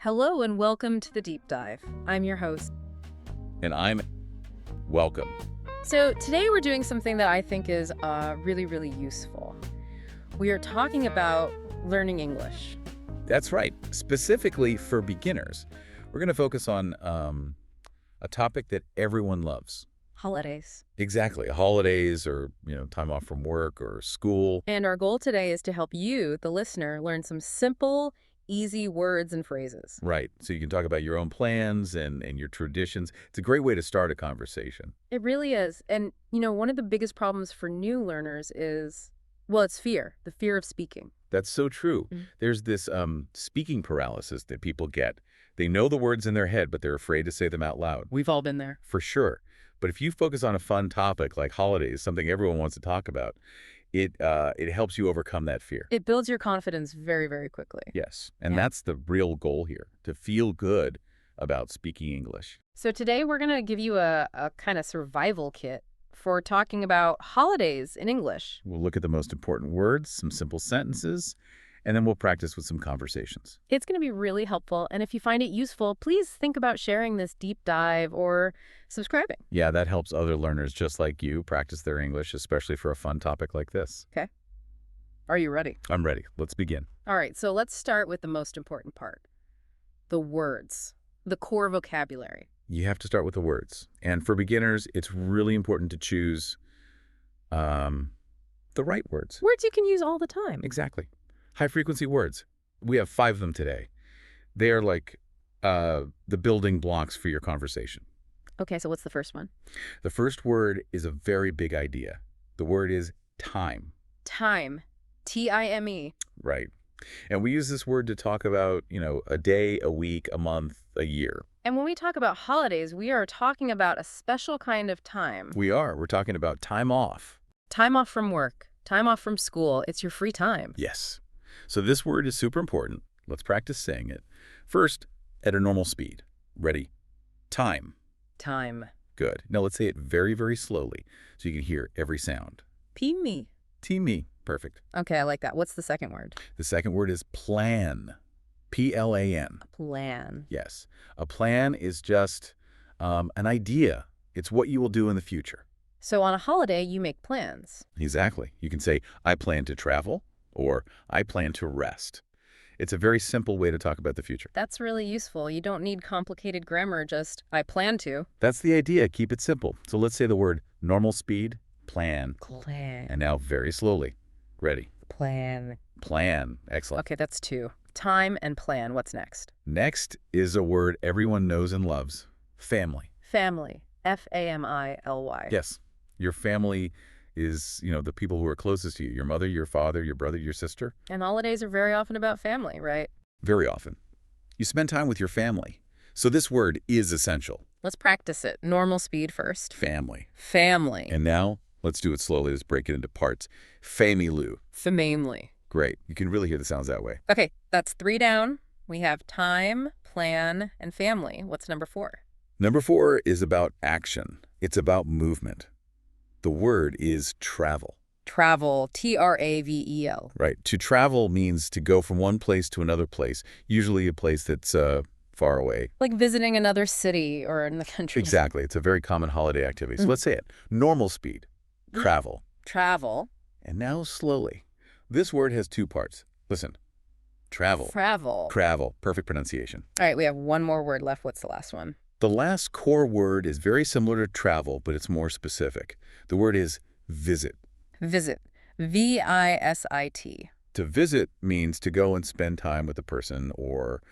Hello and welcome to the Deep Dive. I'm your host. And I'm welcome. So today we're doing something that I think is really, really useful. We are talking about learning English. That's right. Specifically for beginners, we're going to focus on a topic that everyone loves. Holidays. Exactly. Holidays or, time off from work or school. And our goal today is to help you, the listener, learn some simple, easy words and phrases. Right. So you can talk about your own plans and your traditions. It's a great way to start a conversation. It really is. And, one of the biggest problems for new learners is, it's fear, the fear of speaking. That's so true. There's this speaking paralysis that people get. They know the words in their head, but they're afraid to say them out loud. We've all been there. For sure. But if you focus on a fun topic like holidays, something everyone wants to talk about, it helps you overcome that fear. It builds your confidence very, very quickly. Yes. And that's the real goal here, to feel good about speaking English. So today we're going to give you a kind of survival kit for talking about holidays in English. We'll look at the most important words, some simple sentences, and then we'll practice with some conversations. It's going to be really helpful, and if you find it useful, please think about sharing this deep dive or subscribing. Yeah, that helps other learners just like you practice their English, especially for a fun topic like this. Okay. Are you ready? I'm ready. Let's begin. All right, so let's start with the most important part. The words, the core vocabulary. You have to start with the words. And for beginners, it's really important to choose the right words. Words you can use all the time. Exactly. High-frequency words. We have 5 of them today. They are like the building blocks for your conversation. Okay, so what's the first one? The first word is a very big idea. The word is time. Time. T-I-M-E. Right. And we use this word to talk about, a day, a week, a month, a year. And when we talk about holidays, we are talking about a special kind of time. We are. We're talking about time off. Time off from work. Time off from school. It's your free time. Yes. So this word is super important. Let's practice saying it. First, at a normal speed. Ready? Time. Time. Good. Now let's say it very, very slowly so you can hear every sound. P-me. T-me. Perfect. Okay, I like that. What's the second word? The second word is plan. P-L-A-N. Plan. Yes. A plan is just an idea. It's what you will do in the future. So on a holiday, you make plans. Exactly. You can say, I plan to travel, or I plan to rest. It's a very simple way to talk about the future. That's really useful. You don't need complicated grammar, just I plan to. That's the idea. Keep it simple. So let's say the word normal speed, plan. Plan. And now very slowly. Ready? Plan. Plan. Excellent. Okay, that's 2. Time and plan. What's next? Next is a word everyone knows and loves. Family. Family. F-A-M-I-L-Y. Yes. Your family is, the people who are closest to you. Your mother, your father, your brother, your sister. And holidays are very often about family, right? Very often. You spend time with your family. So this word is essential. Let's practice it. Normal speed first. Family. Family. And now, let's do it slowly. Let's break it into parts. Family. Family. Great. You can really hear the sounds that way. Okay, that's 3 down. We have time, plan, and family. What's number 4? Number 4 is about action. It's about movement. The word is travel. Travel, T-R-A-V-E-L. Right. To travel means to go from one place to another place, usually a place that's far away. Like visiting another city or in the country. Exactly. It's a very common holiday activity. So let's say it. Normal speed. Travel. Travel. And now slowly. This word has 2 parts. Listen. Travel. Travel. Travel. Perfect pronunciation. All right, we have one more word left. What's the last one? The last core word is very similar to travel, but it's more specific. The word is visit. Visit. V-I-S-I-T. To visit means to go and spend time with a person or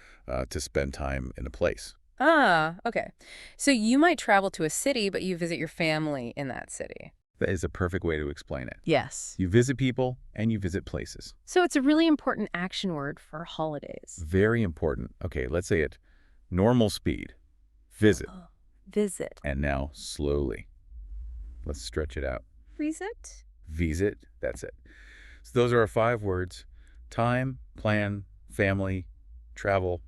to spend time in a place. Ah, okay. So you might travel to a city, but you visit your family in that city. That is a perfect way to explain it. Yes. You visit people and you visit places. So it's a really important action word for holidays. Very important. Okay, let's say it. Normal speed. Visit. Visit. And now slowly. Let's stretch it out. Visit. Visit. That's it. So those are our 5 words. Time, plan, family, travel,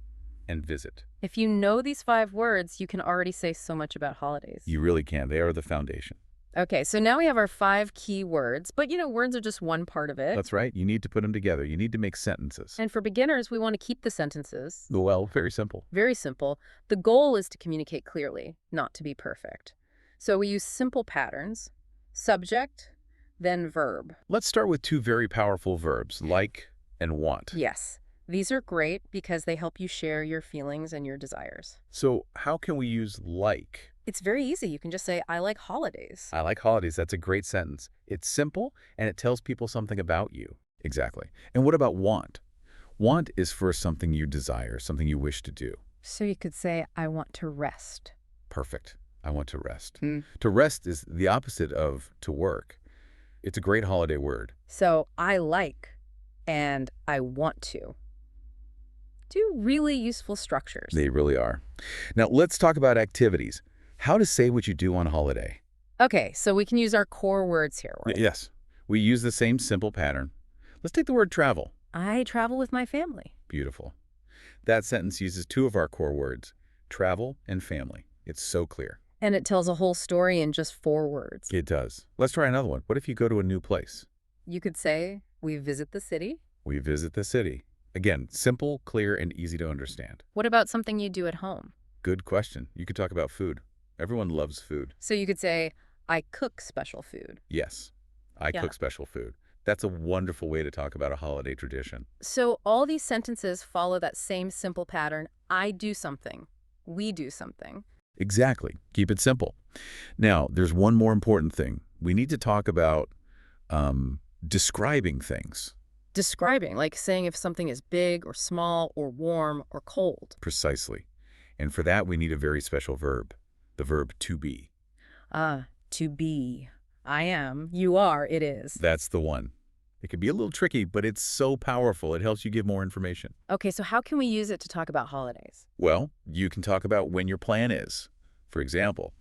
and visit. If you know these 5 words, you can already say so much about holidays. You really can. They are the foundation. Okay, so now we have our 5 key words, but words are just one part of it. That's right. You need to put them together. You need to make sentences. And for beginners, we want to keep the sentences Well, very simple. very simple. The goal is to communicate clearly, not to be perfect. So we use simple patterns: subject, then verb. Let's start with 2 very powerful verbs, like and want. Yes, these are great because they help you share your feelings and your desires. So how can we use like? It's very easy. You can just say, I like holidays. I like holidays. That's a great sentence. It's simple, and it tells people something about you. Exactly. And what about want? Want is for something you desire, something you wish to do. So you could say, I want to rest. Perfect. I want to rest. Hmm. To rest is the opposite of to work. It's a great holiday word. So I like and I want to. 2 really useful structures. They really are. Now, let's talk about activities. How to say what you do on holiday. Okay, so we can use our core words here, right? Yes. We use the same simple pattern. Let's take the word travel. I travel with my family. Beautiful. That sentence uses 2 of our core words, travel and family. It's so clear. And it tells a whole story in just 4 words. It does. Let's try another one. What if you go to a new place? You could say, we visit the city. We visit the city. Again, simple, clear, and easy to understand. What about something you do at home? Good question. You could talk about food. Everyone loves food. So you could say, I cook special food. Yes, I Yeah. cook special food. That's a wonderful way to talk about a holiday tradition. So all these sentences follow that same simple pattern. I do something. We do something. Exactly. Keep it simple. Now, there's one more important thing. We need to talk about describing things. Describing, like saying if something is big or small or warm or cold. Precisely. And for that, we need a very special verb, the verb to be. To be. I am. You are. It is. That's the one. It can be a little tricky, but it's so powerful. It helps you give more information. Okay, so how can we use it to talk about holidays? Well, you can talk about when your plan is. For example,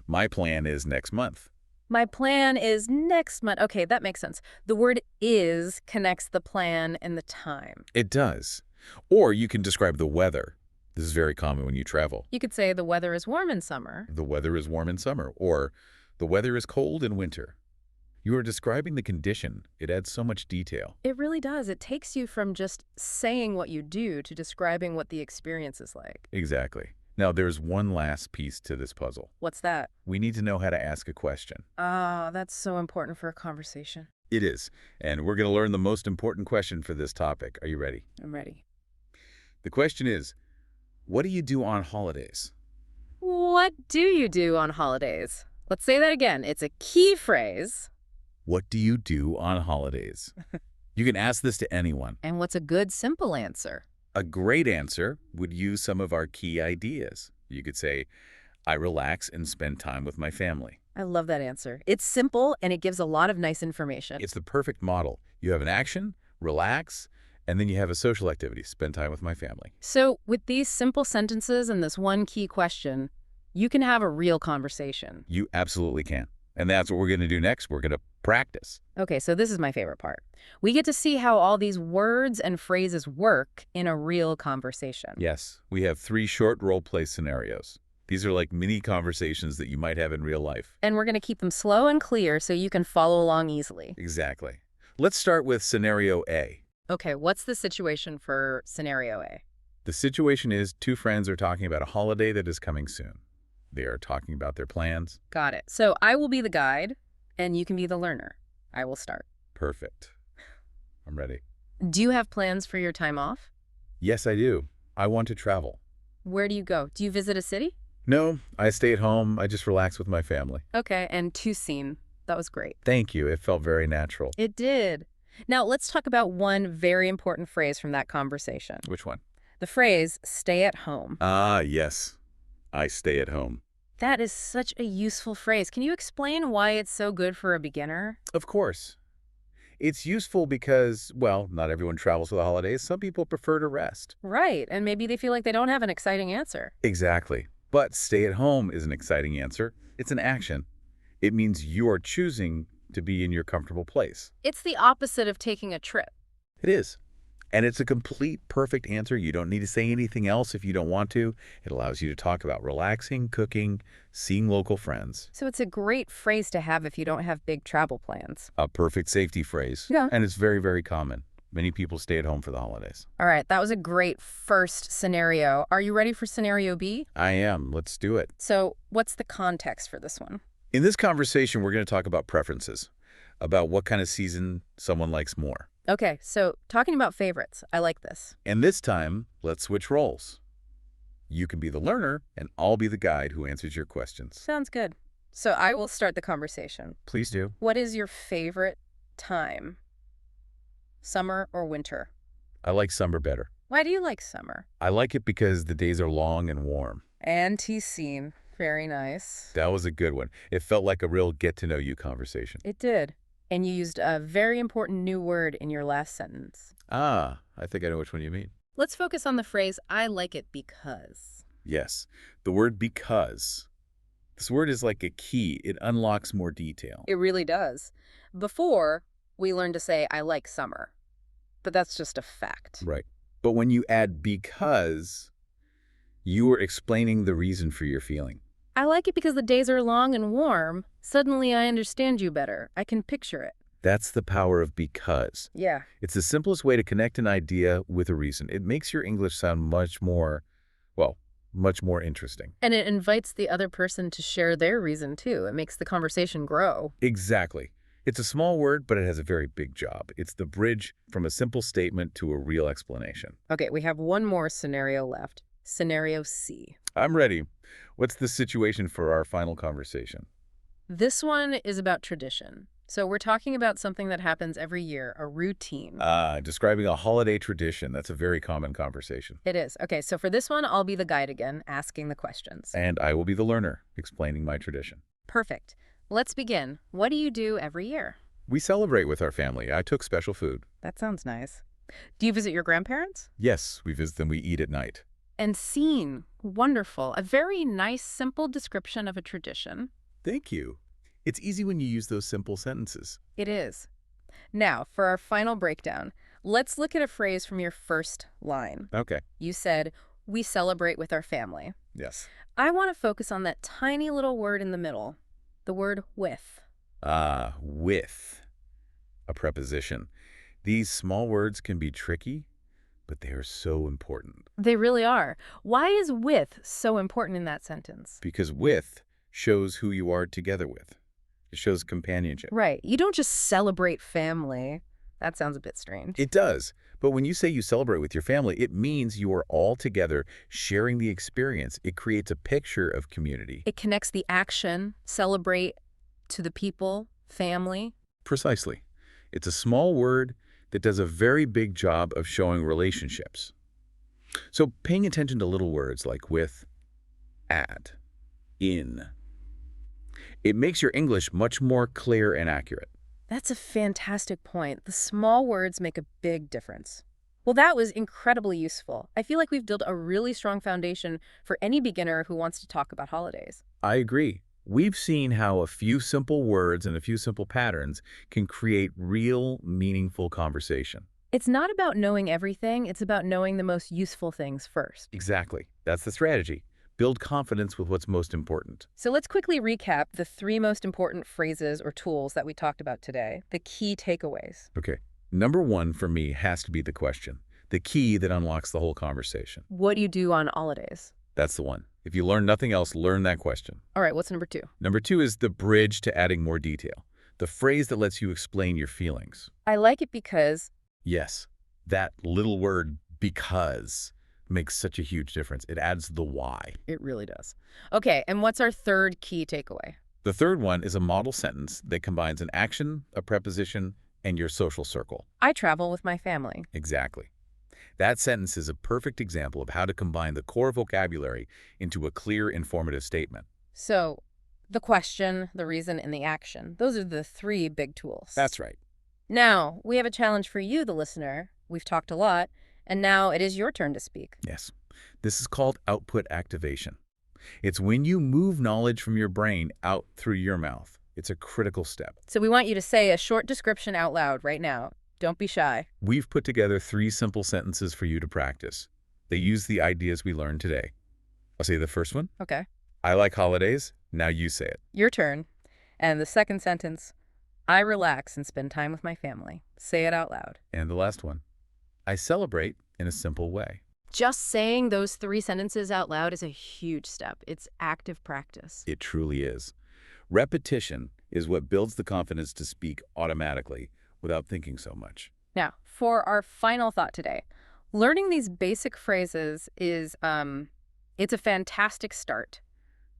my plan is next month. My plan is next month. Okay, that makes sense. The word is connects the plan and the time. It does. Or you can describe the weather. This is very common when you travel. You could say the weather is warm in summer. The weather is warm in summer. Or the weather is cold in winter. You are describing the condition. It adds so much detail. It really does. It takes you from just saying what you do to describing what the experience is like. Exactly. Now, there's one last piece to this puzzle. What's that? We need to know how to ask a question. Ah, that's so important for a conversation. It is. And we're going to learn the most important question for this topic. Are you ready? I'm ready. The question is, what do you do on holidays? What do you do on holidays? Let's say that again. It's a key phrase. What do you do on holidays? You can ask this to anyone. And what's a good, simple answer? A great answer would use some of our key ideas. You could say, I relax and spend time with my family. I love that answer. It's simple, and it gives a lot of nice information. It's the perfect model. You have an action, relax, and then you have a social activity, spend time with my family. So with these simple sentences and this one key question, you can have a real conversation. You absolutely can. And that's what we're going to do next. We're going to practice. Okay, so this is my favorite part. We get to see how all these words and phrases work in a real conversation. Yes, we have 3 short role-play scenarios. These are like mini conversations that you might have in real life. And we're going to keep them slow and clear so you can follow along easily. Exactly. Let's start with scenario A. Okay, what's the situation for scenario A? The situation is 2 friends are talking about a holiday that is coming soon. They are talking about their plans. Got it. So I will be the guide, and you can be the learner. I will start. Perfect. I'm ready. Do you have plans for your time off? Yes, I do. I want to travel. Where do you go? Do you visit a city? No, I stay at home. I just relax with my family. Okay, and to scene. That was great. Thank you. It felt very natural. It did. Now, let's talk about one very important phrase from that conversation. Which one? The phrase, stay at home. Ah, yes. I stay at home. That is such a useful phrase. Can you explain why it's so good for a beginner? Of course. It's useful because, well, not everyone travels for the holidays. Some people prefer to rest. Right, and maybe they feel like they don't have an exciting answer. Exactly. But stay at home is an exciting answer. It's an action. It means you are choosing to be in your comfortable place. It's the opposite of taking a trip. It is. And it's a complete perfect answer. You don't need to say anything else if you don't want to. It allows you to talk about relaxing, cooking, seeing local friends. So it's a great phrase to have if you don't have big travel plans. A perfect safety phrase. Yeah. And it's very, very common. Many people stay at home for the holidays. All right, that was a great first scenario. Are you ready for scenario B? I am. Let's do it. So what's the context for this one? In this conversation, we're going to talk about preferences, about what kind of season someone likes more. Okay, so talking about favorites. I like this. And this time, let's switch roles. You can be the learner, and I'll be the guide who answers your questions. Sounds good. So I will start the conversation. Please do. What is your favorite time? Summer or winter? I like summer better. Why do you like summer? I like it because the days are long and warm. Anti-scene. Very nice. That was a good one. It felt like a real get-to-know-you conversation. It did. And you used a very important new word in your last sentence. Ah, I think I know which one you mean. Let's focus on the phrase, I like it because. Yes, the word because. This word is like a key. It unlocks more detail. It really does. Before, we learned to say, I like summer. But that's just a fact. Right. But when you add because, you are explaining the reason for your feeling. I like it because the days are long and warm. Suddenly I understand you better. I can picture it. That's the power of because. Yeah. It's the simplest way to connect an idea with a reason. It makes your English sound much more interesting. And it invites the other person to share their reason, too. It makes the conversation grow. Exactly. It's a small word, but it has a very big job. It's the bridge from a simple statement to a real explanation. Okay, we have one more scenario left. Scenario C. I'm ready. What's the situation for our final conversation? This one is about tradition. So we're talking about something that happens every year, a routine. Describing a holiday tradition. That's a very common conversation. It is. Okay, so for this one, I'll be the guide again, asking the questions. And I will be the learner, explaining my tradition. Perfect. Let's begin. What do you do every year? We celebrate with our family. I took special food. That sounds nice. Do you visit your grandparents? Yes, we visit them. We eat at night. And scene. Wonderful. A very nice, simple description of a tradition. Thank you. It's easy when you use those simple sentences. It is. Now, for our final breakdown, let's look at a phrase from your first line. Okay. You said, we celebrate with our family. Yes. I want to focus on that tiny little word in the middle, the word with. With. A preposition. These small words can be tricky, but they are so important. They really are. Why is with so important in that sentence? Because with shows who you are together with. It shows companionship. Right. You don't just celebrate family. That sounds a bit strange. It does. But when you say you celebrate with your family, it means you are all together sharing the experience. It creates a picture of community. It connects the action, celebrate, to the people, family. Precisely. It's a small word that does a very big job of showing relationships. So paying attention to little words like with, at, in, it makes your English much more clear and accurate. That's a fantastic point. The small words make a big difference. Well, that was incredibly useful. I feel like we've built a really strong foundation for any beginner who wants to talk about holidays. I agree. We've seen how a few simple words and a few simple patterns can create real, meaningful conversation. It's not about knowing everything. It's about knowing the most useful things first. Exactly. That's the strategy. Build confidence with what's most important. So let's quickly recap the 3 most important phrases or tools that we talked about today, the key takeaways. Okay. Number 1 for me has to be the question, the key that unlocks the whole conversation. What do you do on holidays? That's the one. If you learn nothing else, learn that question. All right, what's number 2? Number 2 is the bridge to adding more detail, the phrase that lets you explain your feelings. I like it because... Yes, that little word, because, makes such a huge difference. It adds the why. It really does. Okay, and what's our 3rd key takeaway? The 3rd one is a model sentence that combines an action, a preposition, and your social circle. I travel with my family. Exactly. That sentence is a perfect example of how to combine the core vocabulary into a clear, informative statement. So, the question, the reason, and the action. Those are the 3 big tools. That's right. Now, we have a challenge for you, the listener. We've talked a lot, and now it is your turn to speak. Yes. This is called output activation. It's when you move knowledge from your brain out through your mouth. It's a critical step. So we want you to say a short description out loud right now. Don't be shy. We've put together 3 simple sentences for you to practice. They use the ideas we learned today. I'll say the first one. Okay. I like holidays. Now you say it. Your turn. And the second sentence, I relax and spend time with my family. Say it out loud. And the last one. I celebrate in a simple way. Just saying those 3 sentences out loud is a huge step. It's active practice. It truly is. Repetition is what builds the confidence to speak automatically without thinking so much. Now, for our final thought today, learning these basic phrases is, it's a fantastic start,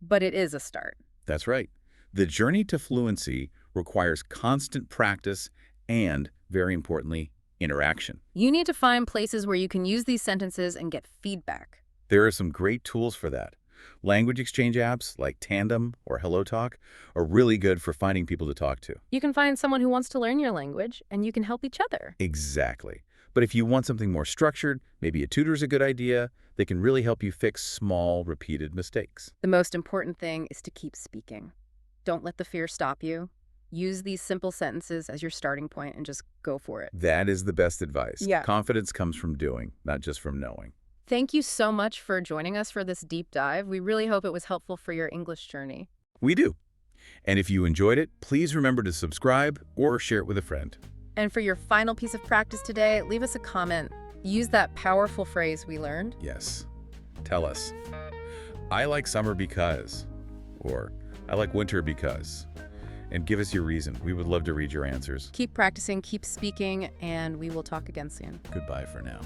but it is a start. That's right. The journey to fluency requires constant practice and, very importantly, interaction. You need to find places where you can use these sentences and get feedback. There are some great tools for that. Language exchange apps like Tandem or HelloTalk are really good for finding people to talk to. You can find someone who wants to learn your language, and you can help each other. Exactly. But if you want something more structured, maybe a tutor's a good idea. They can really help you fix small, repeated mistakes. The most important thing is to keep speaking. Don't let the fear stop you. Use these simple sentences as your starting point and just go for it. That is the best advice. Yeah. Confidence comes from doing, not just from knowing. Thank you so much for joining us for this deep dive. We really hope it was helpful for your English journey. We do. And if you enjoyed it, please remember to subscribe or share it with a friend. And for your final piece of practice today, leave us a comment. Use that powerful phrase we learned. Yes. Tell us. I like summer because, or I like winter because. And give us your reason. We would love to read your answers. Keep practicing, keep speaking, and we will talk again soon. Goodbye for now.